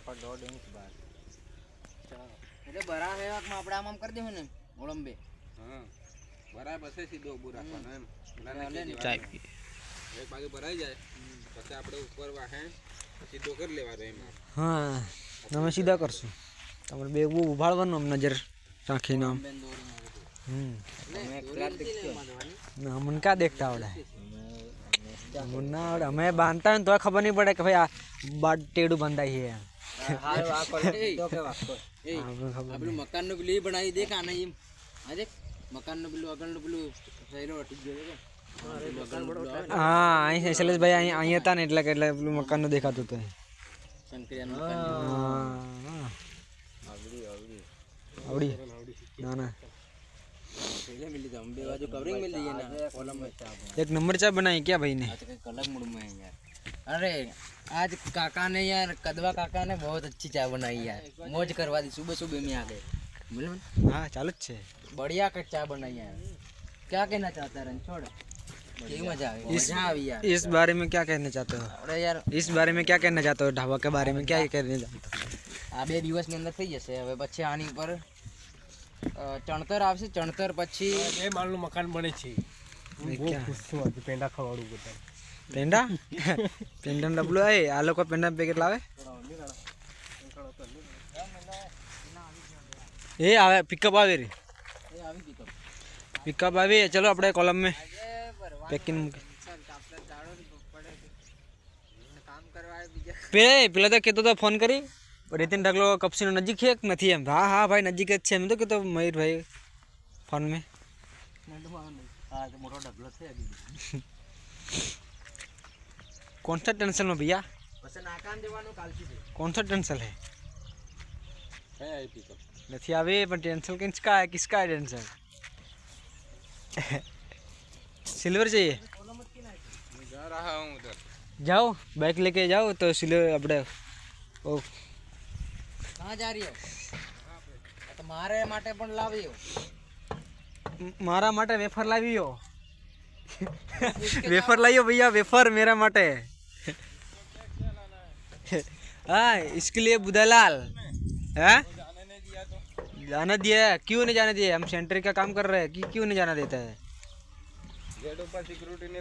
1.5 inch बार એટલે બરા હે આપણે આમ કરી દેવું ને ઓળંબે હા બરાબર છે સીધો ઉભો રાખવાનો એમ ચાય એક બાજુ ભરાઈ જાય પછી આપણે ઉપર વાહે સીધો કરી લેવાનો એમાં હા તમે સીધા કરશું તમારે બે ઉભાળવાનું આમ નજર રાખીને આમ ના મને ક્યાં દેખતા આવડે મને ના આવડે અમે બાંધતા હોય ને તો ખબર નહીં પડે કે ભાઈ આ બાદ ટેડું બંધાય છે આપણું મકાન નું પેલું બનાવી દે કે આને એમ આ દેખ મકાન નું પેલું આગળ નું પેલું સહેલો અટકી ગયો છે હા અહીં શૈલેષભાઈ અહીં હતા ને એટલે પેલું મકાનનું દેખાતું હતું શંકરિયાનું આવડી ના ના पहले मिल लीजिए हम बे बाजू कवरिंग मिल लीजिए ना कॉलम में एक नंबर चाय बनाई क्या भाई ने आज का अलग मूड में है यार अरे आज काका ने यार कदवा काका ने बहुत अच्छी चाय बनाई यार मौज करवा दी सुबह सुबह में आ गए बोले हाँ चालू ज छे बढ़िया का चाय बनाई यार क्या कहना चाहता है रणछोड़ ये मजा आई यार इस बारे में क्या कहना चाहते हो अरे यार इस बारे में क्या कहना चाहते हो ढाबा के बारे में क्या कहना चाहते हो आ 2 દિવસ ની અંદર થઈ જશે હવે પછી આની ઉપર ચણતર આવશે ચણતર પછી એ માલનું મકાન બને છે હું બહુ ખુશ છું આજે પેંડા ખવાડું બધા पेंडा पेंडा डब्लू आई आ लोग पेंडा पैकेट लावे ए आवे पिकअप आवे रे એ આવી દીકરો पिकअप आवे चलो अपने कॉलम में पैकिंग पे પેલા તો કહેતો તો ફોન કરી રીતિન ઢગલો કપસીનો નજીક છે કે નથી એમ હા હા ભાઈ નજીક જ છે એમ તો કહેતો મયુર ભાઈ ફોન में હા તો મોટો ડબલો છે कौन सा टेंशन में भैया પછી નાકામ દેવાનું કાલથી कौन सा टेंशन है કઈ આવી પિકઅપ नहीं आवे पर टेंशन किसका है टेंशन सिल्वर चाहिए जा रहा हूँ उधर जाओ बाइक लेके जाओ तो सिल्वर अपने ओ कहाँ जा रही हो तो मारे माटे पण लाव्यो मारा माटे वेफर लावियो वेफर लाइयो भैया वेफर मेरा माटे हाँ इसके लिए बुधालाल है जाने दिया क्यों नहीं जाने दिया हम सेंटर का काम कर रहे हैं क्यों नहीं जाना देता है गेट ऊपर सिक्योरिटी ने